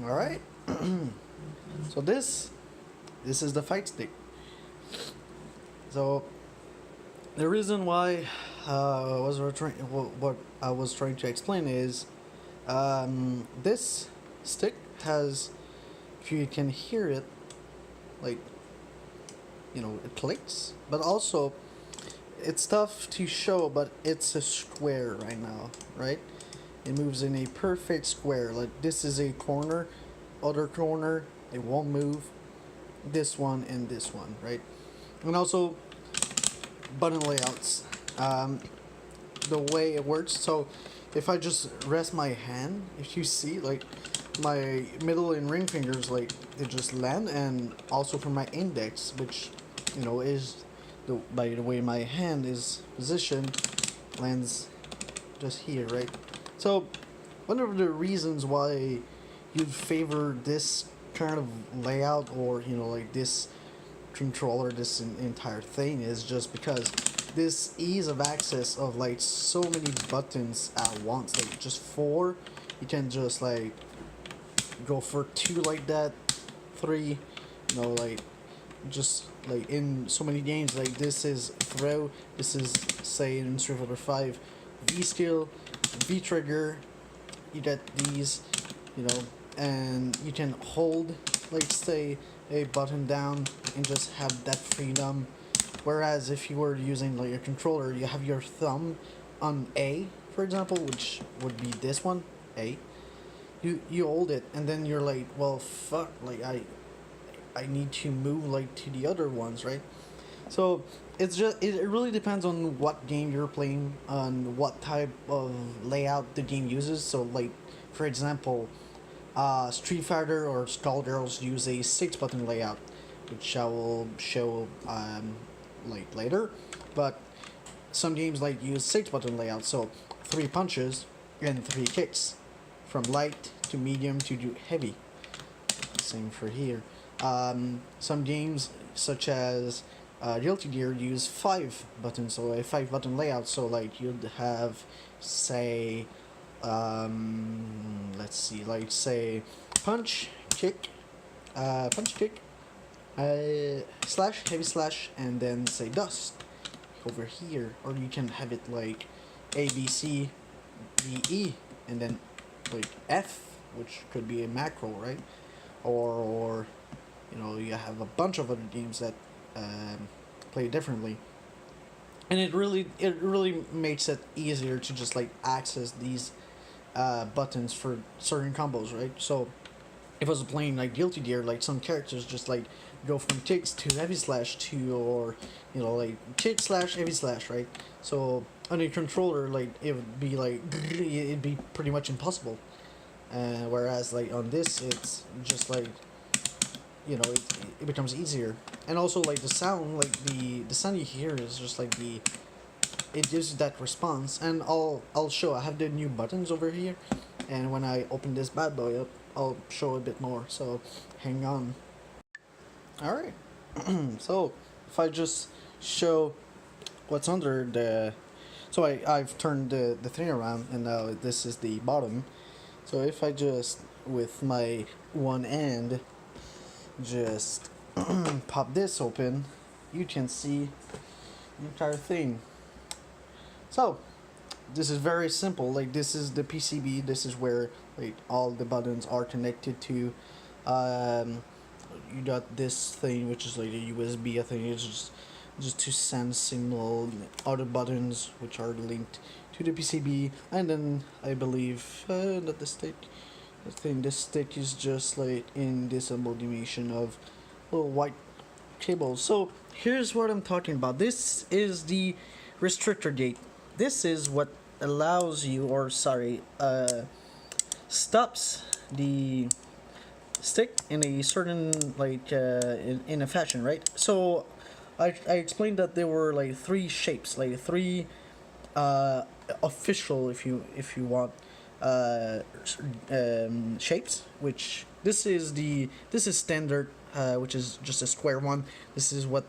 All right. So this is the fight stick. So the reason why what I was trying to explain is this stick has, if you can hear it, like, it clicks, but also it's tough to show, but it's a square right now, right? It moves in a perfect square. Like, this is a corner, other corner, it won't move. This one and this one, right? And also button layouts. The way it works. So if I just rest my hand, if you see, like, my middle and ring fingers, like, they just land, and also for my index, which is by the way my hand is positioned, lands just here, right? So one of the reasons why you'd favor this kind of layout, or like this controller, this entire thing, is just because this ease of access of like so many buttons at once, like just four, you can just like go for two like that, three, like just like in so many games, like this is throw, this is, say, in Street Fighter 5, V skill, V trigger, you get these, and you can hold, like, say, a button down and just have that freedom. Whereas if you were using like a controller, you have your thumb on A, for example, which would be this one, A. You hold it, and then you're like, well, fuck, like I need to move like to the other ones, right? So it really depends on what game you're playing, on what type of layout the game uses. So, like, for example, Street Fighter or Skullgirls use a 6 button layout, which I will show like later. But some games like use 6 button layout, so 3 punches and 3 kicks, from light to medium to heavy. Same for here. Some games such as Guilty Gear use 5 buttons, so a 5 button layout. So like you'd have, say, let's see, like, say, punch, kick, punch, kick, slash, heavy slash, and then say dust over here. Or you can have it like A, B, C, D, E, and then like F, which could be a macro, right? Or you have a bunch of other games that play differently, and it really makes it easier to just like access these buttons for certain combos, right? So if I was playing like Guilty Gear, like some characters just like go from kicks to heavy slash to, or like kick slash heavy slash, right? So on a controller, like, it would be like it'd be pretty much impossible. Whereas like on this, it's just like it becomes easier. And also, like, the sound, like the sound you hear is just like it gives you that response. And I'll show, I have the new buttons over here, and when I open this bad boy up, I'll show a bit more, so hang on. All right. So if I just show what's under the, so I've turned the thing around, and now this is the bottom. So if I just, with my one hand, just pop this open, you can see the entire thing. So this is very simple. Like, this is the PCB. This is where like all the buttons are connected to. You got this thing, which is like a USB. I think it's just to send signal. Other buttons which are linked to the PCB, and then I believe that the stick. I think this stick is just like in this amalgamation of little white cables. So here's what I'm talking about. This is the restrictor gate. This is what allows you, or sorry, stops the stick in a certain, like, in a fashion, right? So I explained that there were like 3 shapes, like 3 official, if you want, shapes. Which this is standard, which is just a square one. This is what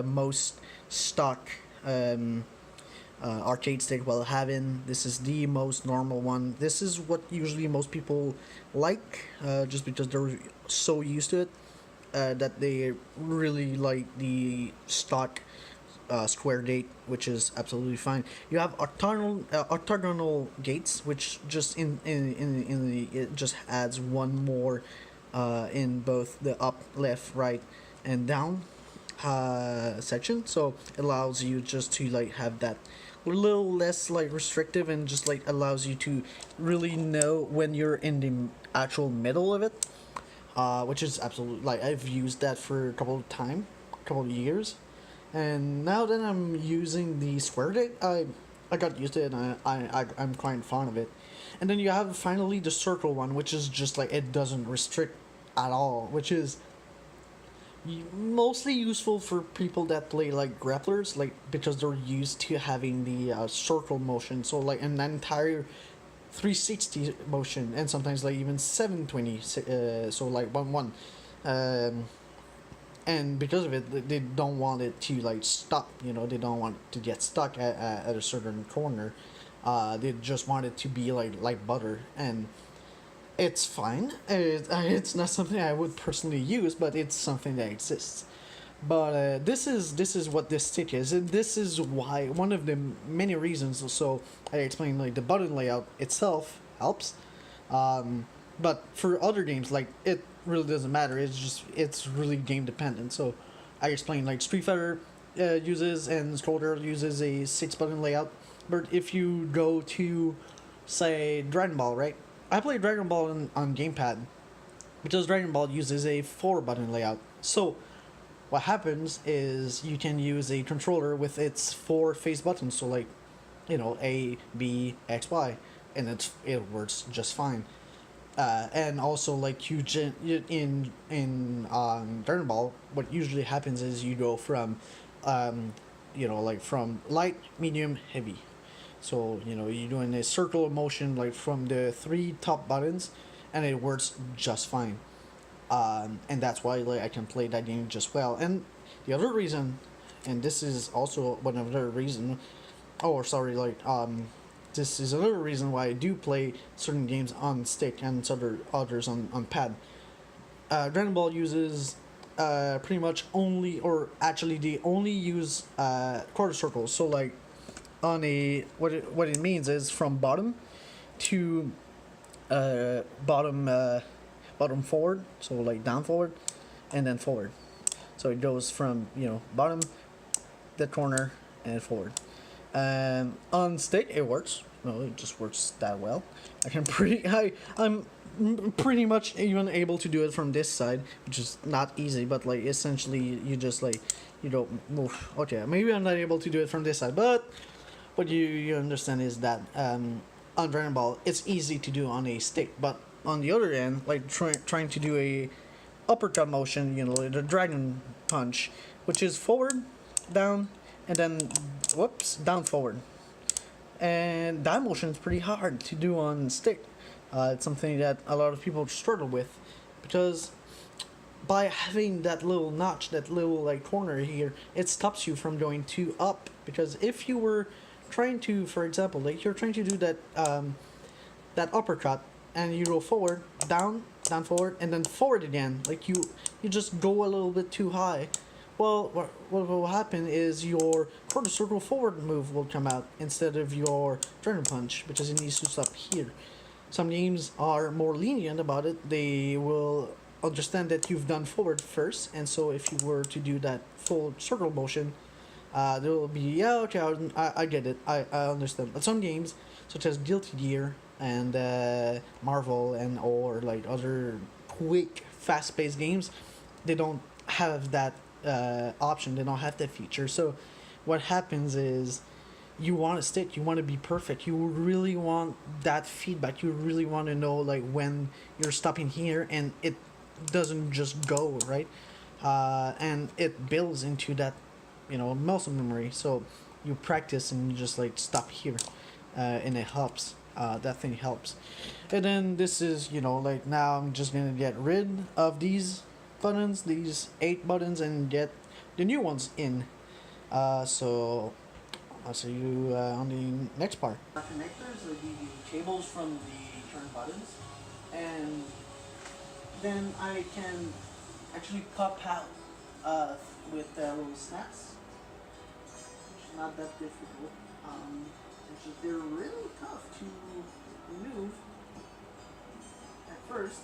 most stock arcade stick will have in. This is the most normal one. This is what usually most people like, just because they're so used to it, that they really like the stock square gate, which is absolutely fine. You have orthogonal gates, which just in the it just adds one more in both the up, left, right, and down section. So it allows you just to like have that a little less like restrictive, and just like allows you to really know when you're in the actual middle of it, which is absolutely like I've used that for a couple of years, and now that I'm using the square gate, I got used to it, and I'm quite fond of it. And then you have finally the circle one, which is just like it doesn't restrict at all, which is mostly useful for people that play like grapplers, like because they're used to having the circle motion, so like an entire 360 motion, and sometimes like even 720, so like 1-1, um, and because of it they don't want it to like stop, they don't want it to get stuck at a certain corner. They just want it to be like butter, and it's fine. It's not something I would personally use, but it's something that exists. But this is what this stick is, and this is why one of the many reasons. So I explained like the button layout itself helps, but for other games like it really doesn't matter. It's really game dependent. So I explained like Street Fighter uses, and Scroller uses a 6 button layout. But if you go to say Dragon Ball, right? I play Dragon Ball on gamepad because Dragon Ball uses a 4 button layout. So what happens is you can use a controller with its 4 face buttons, so like A, B, X, Y, and it works just fine. And also like in Dragon Ball, what usually happens is you go from like from light, medium, heavy. So you're doing a circle of motion like from the 3 top buttons, and it works just fine. And that's why like I can play that game just well. And the other reason, and this is also one other reason, oh sorry, this is another reason why I do play certain games on stick and others on pad. Dragon Ball uses pretty much only, or actually they only use quarter circles. So like on a what it means is from bottom to bottom forward, so like down forward, and then forward. So it goes from bottom, the corner, and forward. On stick it works. No, it just works that well. I'm pretty much even able to do it from this side, which is not easy, but like essentially you just like you don't move. Okay, maybe I'm not able to do it from this side, but what you understand is that on Dragon Ball it's easy to do on a stick, but on the other end, like trying to do a uppercut motion, the dragon punch, which is forward, down, and then whoops, down, forward, and that motion is pretty hard to do on stick. It's something that a lot of people struggle with, because by having that little notch, that little like corner here, it stops you from going too up. Because if you were trying to, for example, like you're trying to do that uppercut, and you go forward, down, forward, and then forward again, like you just go a little bit too high. Well, what will happen is your quarter circle forward move will come out instead of your dragon punch, because it needs to stop here. Some games are more lenient about it. They will understand that you've done forward first, and so if you were to do that full circle motion, there will be, yeah, okay, I get it, I understand. But some games, such as Guilty Gear and Marvel and or like other quick, fast-paced games, they don't have that option. They don't have that feature. So what happens is you want to stick. You want to be perfect. You really want that feedback. You really want to know like when you're stopping here, and it doesn't just go right, and it builds into that muscle memory. So you practice and you just like stop here, and it helps. That thing helps. And then this is like now I'm just gonna get rid of these buttons, these 8 buttons, and get the new ones in. So I'll see you on the next part. Connectors are the cables from the turn buttons, and then I can actually pop out with little snaps, which is not that difficult. It's just they're really tough to remove at first,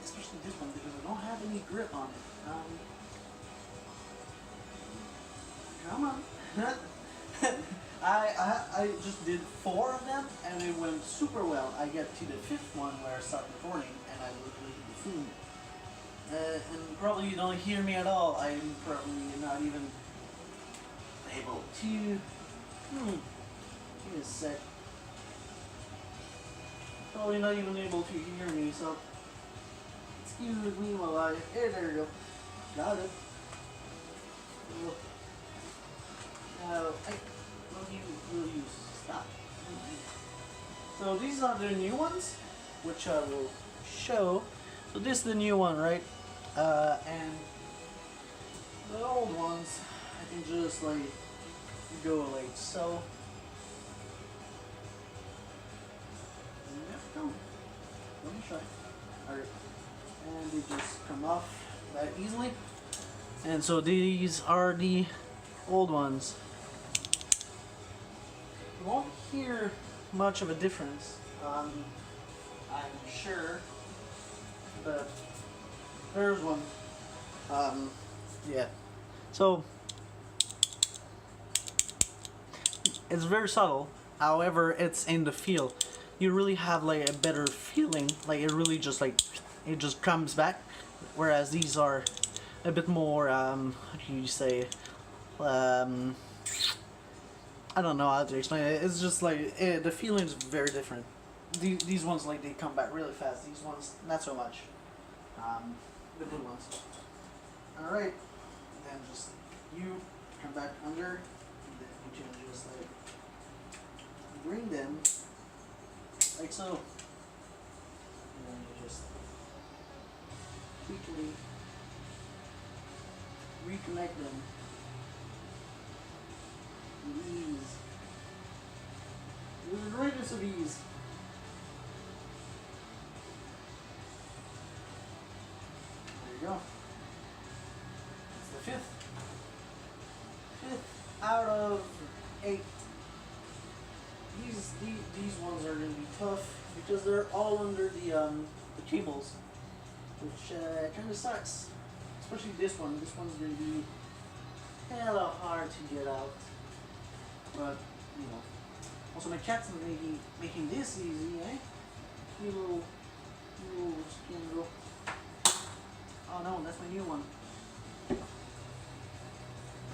especially this one because I don't have any grip on it. Come on. I just did 4 of them and it went super well. I get to the 5th one where I start recording and I literally do the food. And probably you don't hear me at all. I'm probably not even able to. Give me a sec. Probably not even able to hear me, so excuse me while I. Hey, there you go. Got it. Now, will you stop? So these are the new ones, which I will show. So this is the new one, right? And the old ones, I can just like go like so. No, let me try. Alright, and they just come off that easily. And so these are the old ones. You won't hear much of a difference, I'm sure, but there's one. Yeah. So it's very subtle. However, it's in the feel. You really have like a better feeling. Like it really just like it just comes back. Whereas these are a bit more. How do you say? I don't know how to explain it. It's just like the feeling is very different. These ones like they come back really fast. These ones not so much. The good ones. All right, then just you come back under, and then you can just like bring them like so, and then you just quickly reconnect them with ease. With the greatest of ease. There you go. It's the 5th out of 8. These ones are gonna be tough because they're all under the cables, which kind of sucks. Especially this one. This one's gonna be hella hard to get out. But you know, also my cat's making this easy, eh? You little skin girl. Oh no, that's my new one.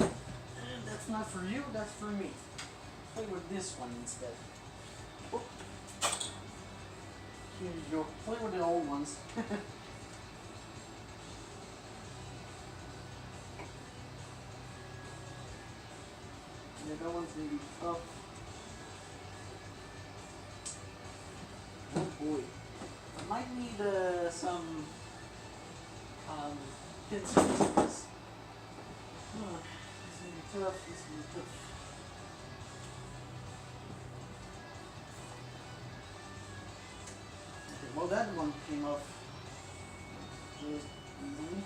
And that's not for you, that's for me. Play with this one instead. Oh. Here you go. Play with the old ones. Yeah, that one's maybe tough. Oh boy. I might need some pincers in this. Oh, this is gonna be tough. This is gonna be tough. Okay, well that one came off just easily.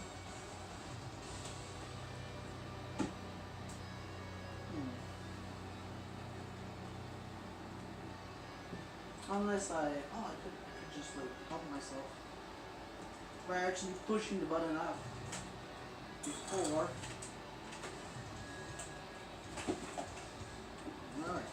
Unless I could just like help myself by actually pushing the button out before. Alright.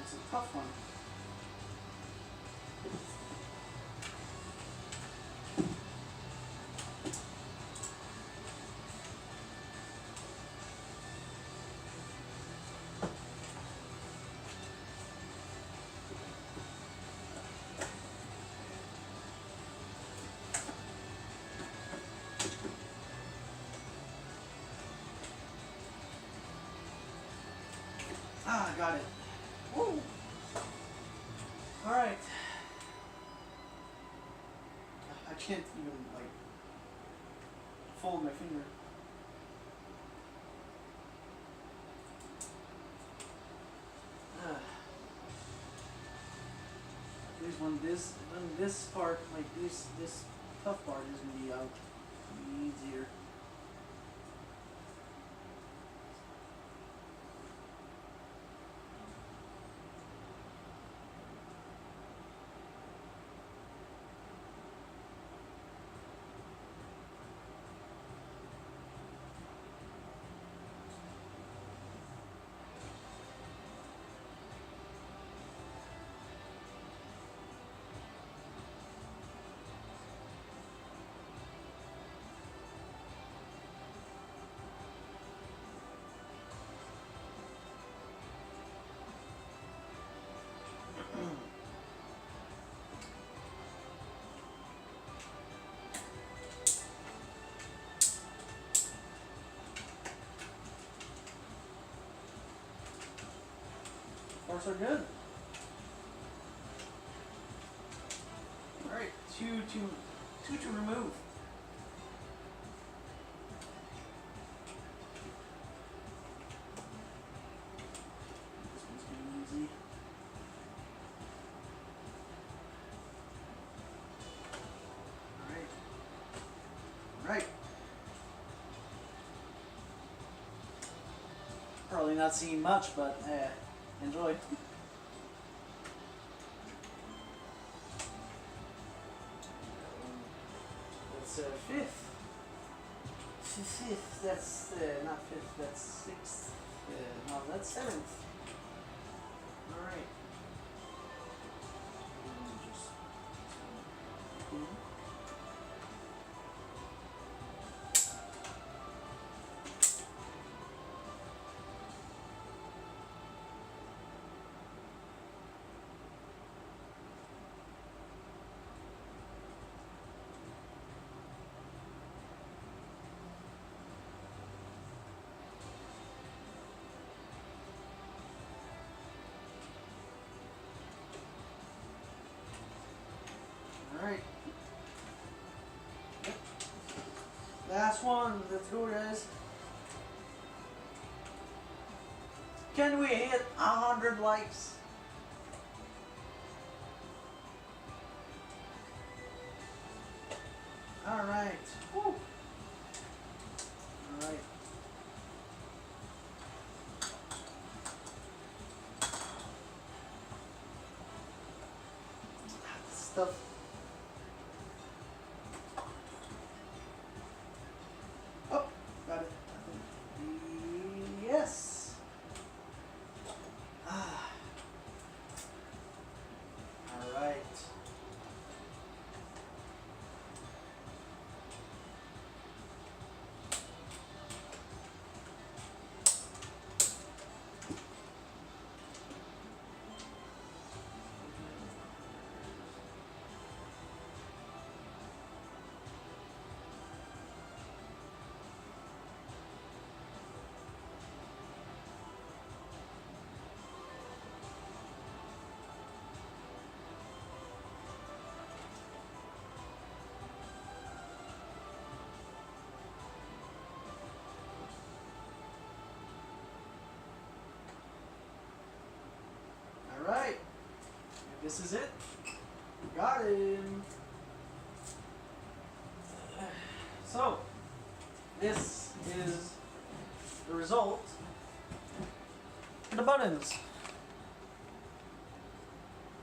It's a tough one. I got it. Woo! Alright. I can't even, like, fold my finger. At least when this part, like this tough part is gonna be out easier. Parts are good. All right, two to remove. This one's gonna be easy. All right. Probably not seeing much, but enjoy. That's fifth. Fifth. That's not fifth. That's sixth. No, that's seventh. All right. Alright. Yep. Last one. Let's go, guys. Can we hit 100 likes? Alright. Woo. Alright. Stuff. Oh, got it. Yes. Ah. All right. Alright, this is it. Got him. So, this is the result for the buttons.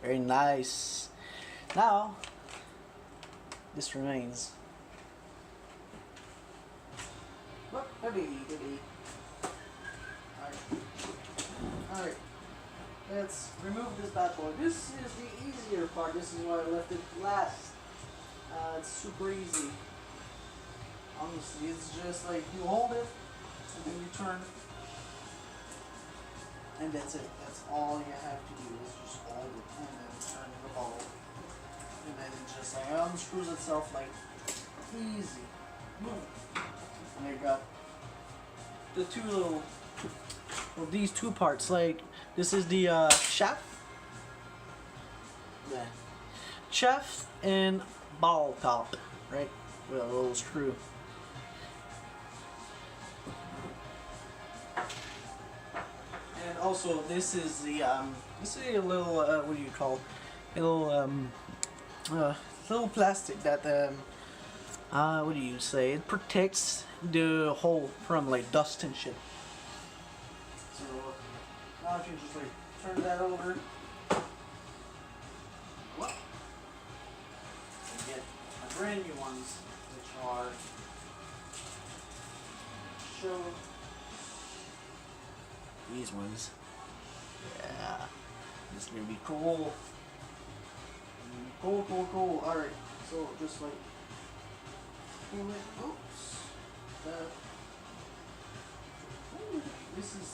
Very nice. Now, this remains. Look, baby. Alright. Let's remove this bad boy. This is the easier part. This is why I left it last. It's super easy. Honestly, it's just like you hold it and then you turn, and that's it. That's all you have to do is just hold it and then turn the ball, and then it just like unscrews itself like easy. Boom. And you got the two little well, these two parts. Like this is the shaft, yeah, shaft and ball top, right? With a little screw. And also, this is a little what do you call, a little plastic that what do you say? It protects the hole from like dust and shit. So now if you just like turn that over, what? And get my brand new ones, which are show these ones. Yeah, this is gonna be cool. Cool. All right, so just like. Oops. Ooh, this is.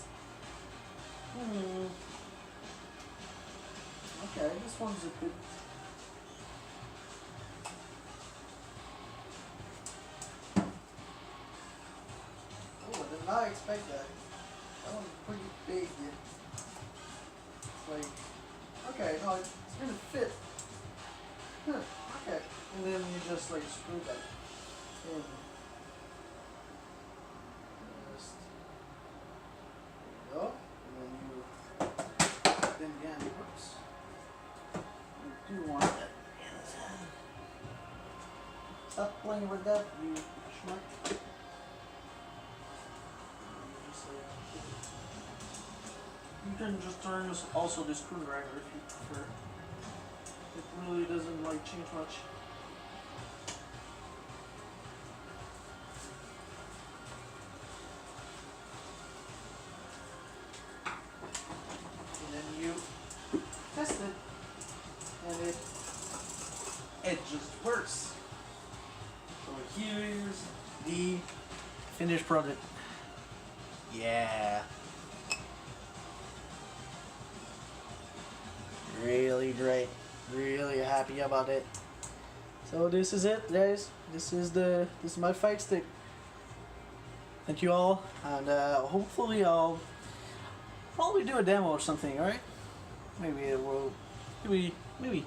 Okay, this one's a bit. Oh, I did not expect that. That one's pretty big. It's like. Okay, no, it's gonna fit. Okay, and then you just like screw that. And just there you go. And then again, whoops. You do want that. Stop playing with that, you schmuck. You can just turn this also the screwdriver if you prefer. It really doesn't like change much. Test it, and it just works. So here's the finished product. Yeah, really great. Really happy about it. So this is it, guys. This is my fight stick. Thank you all, and hopefully I'll probably do a demo or something. All right. Maybe it will. Maybe